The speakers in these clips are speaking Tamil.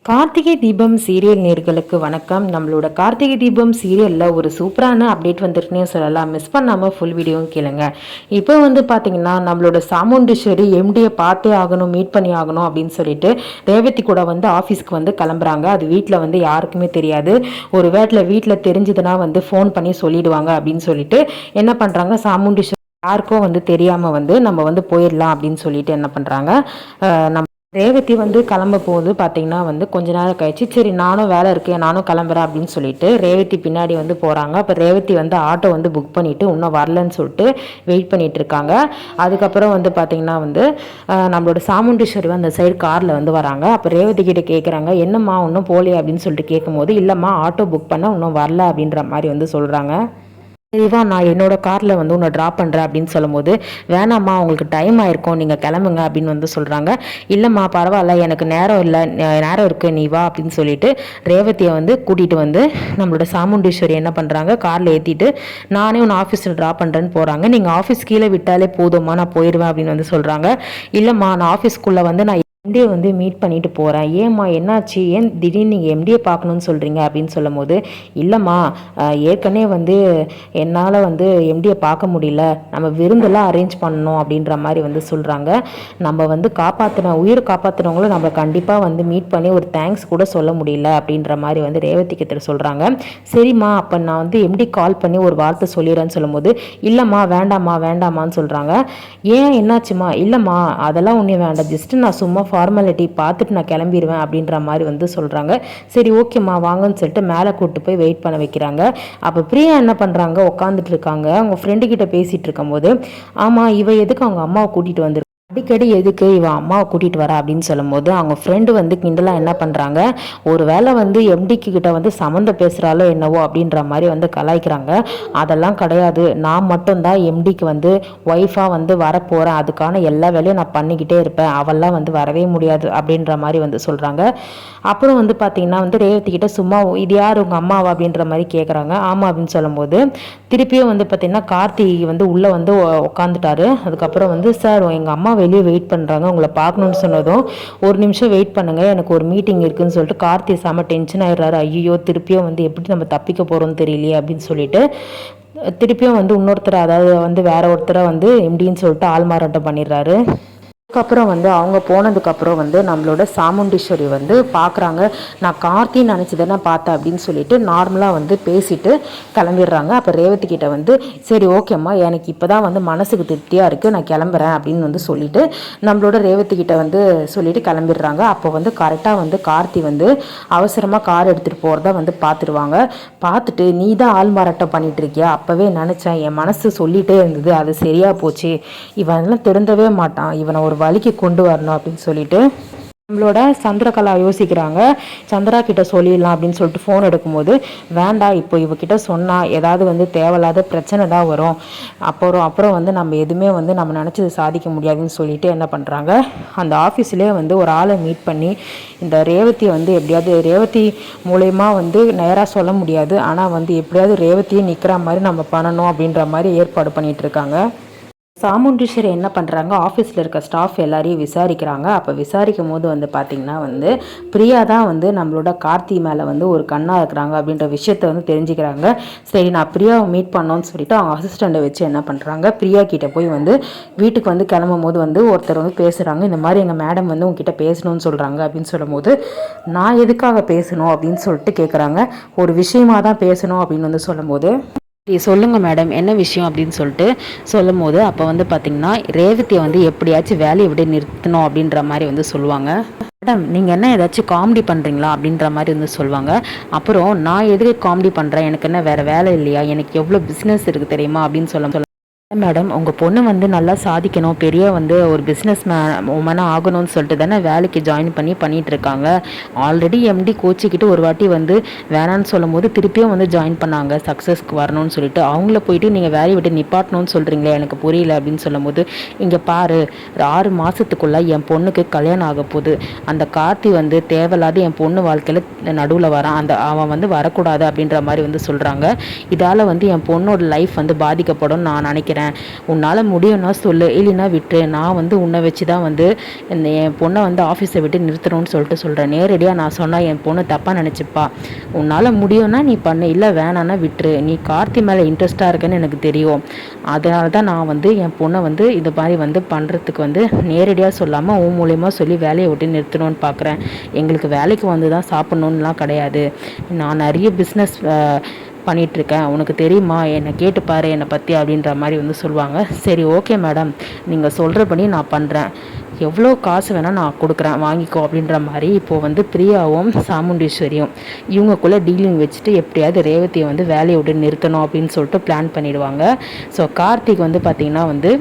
கார்த்திகை தீபம் சீரியல் நேர்களுக்கு வணக்கம். நம்மளோட கார்த்திகை தீபம் சீரியலில் ஒரு சூப்பரான அப்டேட் வந்துருக்குன்னே சொல்லலாம். மிஸ் பண்ணாமல் ஃபுல் வீடியோவும் கேளுங்க. இப்போ பார்த்தீங்கன்னா நம்மளோட சாமுண்டீஸ்வரி எம்டியை பார்த்தே ஆகணும், மீட் பண்ணி ஆகணும் அப்படின்னு சொல்லிட்டு ரேவதி கூட ஆஃபீஸ்க்கு கிளம்புறாங்க. அது வீட்டில் யாருக்குமே தெரியாது. ஒரு வீட்டில் தெரிஞ்சதுன்னா ஃபோன் பண்ணி சொல்லிடுவாங்க அப்படின்னு சொல்லிட்டு என்ன பண்ணுறாங்க, சாமுண்டீஸ்வரி யாருக்கும் தெரியாமல் நம்ம போயிடலாம் அப்படின்னு சொல்லிட்டு என்ன பண்ணுறாங்க, நம்ம ரேவதி கிளம்ப போகுது. பார்த்தீங்கன்னா கொஞ்ச நேரம் கழிச்சு சரி நானும் வேலை இருக்கேன் நானும் கிளம்புறேன் அப்படின்னு சொல்லிட்டு ரேவதி பின்னாடி போகிறாங்க. அப்போ ரேவதி ஆட்டோ புக் பண்ணிவிட்டு இன்னும் வரலன்னு சொல்லிட்டு வெயிட் பண்ணிட்டு இருக்காங்க. அதுக்கப்புறம் பார்த்தீங்கன்னா நம்மளோட சாமுண்டீஸ்வரி அந்த சைடு காரில் வராங்க. அப்போ ரேவதி கிட்ட கேட்குறாங்க, என்னம்மா இன்னும் போகலையே அப்படின்னு சொல்லிட்டு கேட்கும்போது, இல்லைம்மா ஆட்டோ புக் பண்ண இன்னும் வரல அப்படின்ற மாதிரி சொல்கிறாங்க. சரிதான், நான் என்னோட காரில் உன்னை ட்ராப் பண்ணுறேன் அப்படின்னு சொல்லும்போது, வேணாம்மா உங்களுக்கு டைம் ஆயிருக்கும் நீங்கள் கிளம்புங்க அப்படின்னு சொல்கிறாங்க. இல்லைம்மா பரவாயில்ல, எனக்கு நேரம் இல்லை, நேரம் இருக்குது, நீ வா அப்படின்னு சொல்லிட்டு ரேவதியை கூட்டிகிட்டு நம்மளோட சாமுண்டீஸ்வரி என்ன பண்ணுறாங்க, காரில் ஏற்றிட்டு நானே உன்னை ஆஃபீஸில் ட்ராப் பண்ணுறேன்னு போகிறாங்க. நீங்கள் ஆஃபீஸ் கீழே விட்டாலே போதும்மா, நான் போயிடுவேன் அப்படின்னு சொல்கிறாங்க. இல்லைம்மா நான் ஆஃபீஸ்க்குள்ளே நான் எம்டியை மீட் பண்ணிட்டு போகிறேன். ஏம்மா என்னாச்சு, ஏன் திடீர்னு நீங்கள் எம்டியை பார்க்கணுன்னு சொல்கிறீங்க அப்படின்னு சொல்லும் போது, இல்லைம்மா ஏற்கனவே என்னால் எம்டியை பார்க்க முடியல, நம்ம விருந்தெல்லாம் அரேஞ்ச் பண்ணணும் அப்படின்ற மாதிரி சொல்கிறாங்க. நம்ம காப்பாற்றின உயிர் காப்பாற்றினவங்களும் நம்ம கண்டிப்பாக மீட் பண்ணி ஒரு தேங்க்ஸ் கூட சொல்ல முடியல அப்படின்ற மாதிரி ரேவதி கிட்ட சொல்கிறாங்க. சரிம்மா அப்போ நான் எம்டி கால் பண்ணி ஒரு வார்த்தை சொல்லிடுறேன்னு சொல்லும்போது, இல்லைம்மா வேண்டாம்மா வேண்டாமான்னு சொல்கிறாங்க. ஏன் என்னாச்சுமா, இல்லைம்மா அதெல்லாம் ஒன்றும் வேண்டாம், ஜஸ்ட்டு நான் சும்மா ஃபார்மாலிட்டி பார்த்துட்டு நான் கிளம்பிடுவேன் அப்படின்ற மாதிரி சொல்கிறாங்க. சரி ஓகேம்மா வாங்கன்னு சொல்லிட்டு மேலே கூப்பிட்டு போய் வெயிட் பண்ண வைக்கிறாங்க. அப்போ பிரியா என்ன பண்ணுறாங்க, உட்காந்துட்டு இருக்காங்க. அவங்க ஃப்ரெண்டு கிட்ட பேசிகிட்டு இருக்கும்போது, ஆமாம் இவ எதுக்கு அவங்க அம்மாவை கூட்டிகிட்டு வந்துருக்கு, அடிக்கடி எதுக்கு இவன் அம்மாவை கூட்டிகிட்டு வரா அப்படின்னு சொல்லும்போது, அவங்க ஃப்ரெண்டு கிண்டலாக என்ன பண்ணுறாங்க, ஒரு வேளை எம்டிக்கு கிட்ட சம்மந்தம் பேசுகிறாலோ என்னவோ அப்படின்ற மாதிரி கலாய்க்கிறாங்க. அதெல்லாம் கிடையாது, நான் மட்டும்தான் எம்டிக்கு ஒய்ஃபாக வரப்போகிறேன், அதுக்கான எல்லா வேலையும் நான் பண்ணிக்கிட்டே இருப்பேன், அவெல்லாம் வரவே முடியாது அப்படின்ற மாதிரி சொல்கிறாங்க. அப்புறம் பார்த்தீங்கன்னா ரேவதி கிட்ட சும்மா இது யார் உங்கள் அம்மாவா அப்படின்ற மாதிரி கேட்குறாங்க. ஆமாம் அப்படின்னு சொல்லும்போது, திருப்பியும் பார்த்தீங்கன்னா கார்த்தி உள்ளே உட்காந்துட்டாரு. அதுக்கப்புறம் சார் எங்கள் அம்மா வெளியே வெயிட் பண்ணுறாங்க, உங்களை பார்க்கணுன்னு சொன்னதும் ஒரு நிமிஷம் வெயிட் பண்ணுங்கள், எனக்கு ஒரு மீட்டிங் இருக்குதுன்னு சொல்லிட்டு கார்த்தி செம டென்ஷன் ஆகிடுறாரு. ஐயோ திருப்பியும் எப்படி நம்ம தப்பிக்க போகிறோம்னு தெரியலையே அப்படின்னு சொல்லிட்டு திருப்பியும் இன்னொருத்தர், அதாவது வேற ஒருத்தரை எம்டின்னு சொல்லிட்டு ஆள்மாறாட்டம் பண்ணிடுறாரு. அதுக்கப்புறம் அவங்க போனதுக்கப்புறம் நம்மளோட சாமுண்டீஸ்வரி பார்க்குறாங்க. நான் கார்த்தி நினச்சி தானே பார்த்தேன் அப்படின்னு சொல்லிட்டு நார்மலாக பேசிட்டு கிளம்பிடுறாங்க. அப்போ ரேவதி கிட்ட சரி ஓகேம்மா எனக்கு இப்போ தான் மனசுக்கு திருப்தியாக இருக்குது, நான் கிளம்புறேன் அப்படின்னு சொல்லிட்டு நம்மளோட ரேவதி கிட்ட சொல்லிட்டு கிளம்பிடுறாங்க. அப்போ கரெக்டாக கார்த்தி அவசரமாக கார் எடுத்துகிட்டு போகிறத பார்த்துருவாங்க. பார்த்துட்டு நீ தான் ஆள் மாறாட்டம் பண்ணிட்டு இருக்கியா, அப்போவே நினச்சேன், என் மனசு சொல்லிகிட்டே இருந்தது, அது சரியாக போச்சு, இவனெல்லாம் திருந்தவே மாட்டான், இவனை ஒரு வழிக்கு கொண்டு வரணும் அப்படின்னு சொல்லிட்டு நம்மளோட சந்திரகலா யோசிக்கிறாங்க. சந்திரா கிட்ட சொல்லிடலாம் அப்படின்னு சொல்லிட்டு ஃபோன் எடுக்கும்போது, வேண்டாம் இப்போ இவகிட்ட சொன்னால் ஏதாவது தேவையில்லாத பிரச்சனை தான் வரும், அப்புறம் நம்ம எதுவுமே நம்ம நினச்சது சாதிக்க முடியாதுன்னு சொல்லிட்டு என்ன பண்ணுறாங்க, அந்த ஆஃபீஸ்லேயே ஒரு ஆளை மீட் பண்ணி இந்த ரேவதியை எப்படியாவது ரேவதி மூலயமா நேராக சொல்ல முடியாது, ஆனால் எப்படியாவது ரேவதியை நிற்கிற மாதிரி நம்ம பண்ணணும் அப்படின்ற மாதிரி ஏற்பாடு பண்ணிகிட்டு இருக்காங்க. சாமுண்டீஸ்வரி என்ன பண்ணுறாங்க, ஆஃபீஸில் இருக்க ஸ்டாஃப் எல்லாரையும் விசாரிக்கிறாங்க. அப்போ விசாரிக்கும் போது பார்த்திங்கன்னா பிரியா தான் நம்மளோட கார்த்தி மேலே ஒரு கண்ணாக இருக்கிறாங்க அப்படின்ற விஷயத்த தெரிஞ்சுக்கிறாங்க. சரி நான் பிரியாவை மீட் பண்ணோன்னு சொல்லிட்டு அவங்க அசிஸ்டண்ட்டை வச்சு என்ன பண்ணுறாங்க, பிரியா கிட்டே போய் வீட்டுக்கு கிளம்பும் போது ஒருத்தர் பேசுகிறாங்க. இந்த மாதிரி எங்கள் மேடம் உங்ககிட்ட பேசணும்னு சொல்கிறாங்க அப்படின்னு சொல்லும்போது, நான் எதுக்காக பேசணும் அப்படின்னு சொல்லிட்டு கேட்குறாங்க. ஒரு விஷயமாக தான் பேசணும் அப்படின்னு சொல்லும்போது, சொல்லுங்கள் மேடம் என்ன விஷயம் அப்படின்னு சொல்லிட்டு சொல்லும் போது, அப்போ பார்த்திங்கன்னா ரேவதியை எப்படியாச்சும் வேலையை விட நிறுத்தணும் அப்படின்ற மாதிரி சொல்லுவாங்க. மேடம் நீங்கள் என்ன ஏதாச்சும் காமெடி பண்ணுறீங்களா அப்படின்ற மாதிரி சொல்லுவாங்க. அப்புறம் நான் எதுக்கு காமெடி பண்ணுறேன், எனக்கு என்ன வேறு வேலை இல்லையா, எனக்கு எவ்வளோ பிஸ்னஸ் இருக்குது தெரியுமா அப்படின்னு சொல்ல மேடம் உங்கள் பொண்ணு நல்லா சாதிக்கணும், பெரிய ஒரு பிஸ்னஸ் உமனாக ஆகணும்னு சொல்லிட்டு தானே வேலைக்கு ஜாயின் பண்ணிகிட்டு இருக்காங்க. ஆல்ரெடி எம்டி கோச்சிக்கிட்டு ஒரு வாட்டி வேணான்னு சொல்லும் போது திருப்பியும் ஜாயின் பண்ணாங்க சக்ஸஸ்க்கு வரணும்னு சொல்லிட்டு, அவங்கள போயிட்டு நீங்கள் வேலையை விட்டு நிப்பாட்டணும்னு சொல்கிறீங்களே எனக்கு புரியல அப்படின்னு சொல்லும் போது, இங்கே பாரு 6 மாதத்துக்குள்ளே என் பொண்ணுக்கு கல்யாணம் ஆக போகுது, அந்த கார்த்தி தேவையில்லாத என் பொண்ணு வாழ்க்கையில் நடுவில் வரான், அவன் வரக்கூடாது அப்படின்ற மாதிரி சொல்கிறாங்க. இதால் என் பொண்ணோட லைஃப் பாதிக்கப்படும் நான் நினைக்கிறேன், நிற்கிறேன். உன்னால் முடியும்னா சொல்லு, இல்லைன்னா விட்டுரு. நான் வந்து உன்னை வச்சு தான் வந்து என் பொண்ணை வந்து ஆஃபீஸை விட்டு நிறுத்தணும்னு சொல்கிறேன். நேரடியாக நான் சொன்னால் என் பொண்ணு தப்பாக நினச்சிப்பா. உன்னால் முடியும்னா நீ பண்ணு, இல்லை வேணான்னா விட்டுரு. நீ கார்த்தி மேலே இன்ட்ரெஸ்ட்டாக இருக்குன்னு எனக்கு தெரியும். அதனால தான் நான் வந்து என் பொண்ணை வந்து இது மாதிரி வந்து பண்ணுறதுக்கு வந்து நேரடியாக சொல்லாமல் உன் மூலயமா சொல்லி வேலையை விட்டு நிறுத்தணும்னு பார்க்குறேன். எங்களுக்கு வேலைக்கு வந்து தான் சாப்பிட்ணுன்னுலாம் கிடையாது. நான் நிறைய பிஸ்னஸ் பண்ணிகிட்ருக்கேன், உனக்கு தெரியுமா, என்னை கேட்டுப்பாரு என்னை பற்றி அப்படின்ற மாதிரி வந்து சொல்லுவாங்க. சரி ஓகே மேடம், நீங்கள் சொல்கிறபடி நான் பண்ணுறேன், எவ்வளோ காசு வேணால் நான் கொடுக்குறேன், வாங்கிக்கோ அப்படின்ற மாதிரி இப்போது வந்து பிரியாவும் சாமுண்டீஸ்வரியும் இவங்கக்குள்ளே டீலிங் வச்சுட்டு எப்படியாவது ரேவதியை வந்து வேலையை விட்டு நிறுத்தணும் அப்படின்னு சொல்லிட்டு பிளான் பண்ணிடுவாங்க. ஸோ கார்த்திக் வந்து பார்த்திங்கன்னா வந்து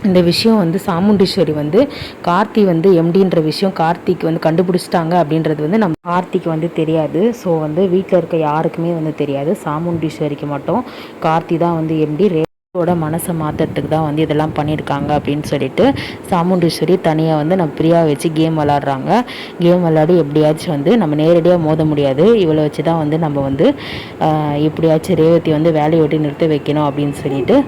இந்த விஷயம் வந்து சாமுண்டீஸ்வரி வந்து கார்த்தி வந்து எம்டின்ற விஷயம் கார்த்திக் வந்து கண்டுபிடிச்சிட்டாங்க அப்படின்றது வந்து நம்ம கார்த்திக் வந்து தெரியாது. ஸோ வந்து வீட்டில் இருக்க யாருக்குமே வந்து தெரியாது. சாமுண்டீஸ்வரிக்கு மட்டும் கார்த்தி தான் வந்து எம்டி, ரேவதியோட மனசை மாற்றுறதுக்கு தான் வந்து இதெல்லாம் பண்ணியிருக்காங்க அப்படின்னு சொல்லிட்டு சாமுண்டீஸ்வரி தனியாக வந்து நம்ம பிரியா வச்சு கேம் விளாட்றாங்க. கேம் விளாடி எப்படியாச்சும் வந்து நம்ம நேரடியாக மோத முடியாது, இவளை வச்சு தான் வந்து நம்ம வந்து எப்படியாச்சும் ரேவதி வந்து வேலையை விட்டு நிறுத்த வைக்கணும் அப்படின்னு சொல்லிட்டு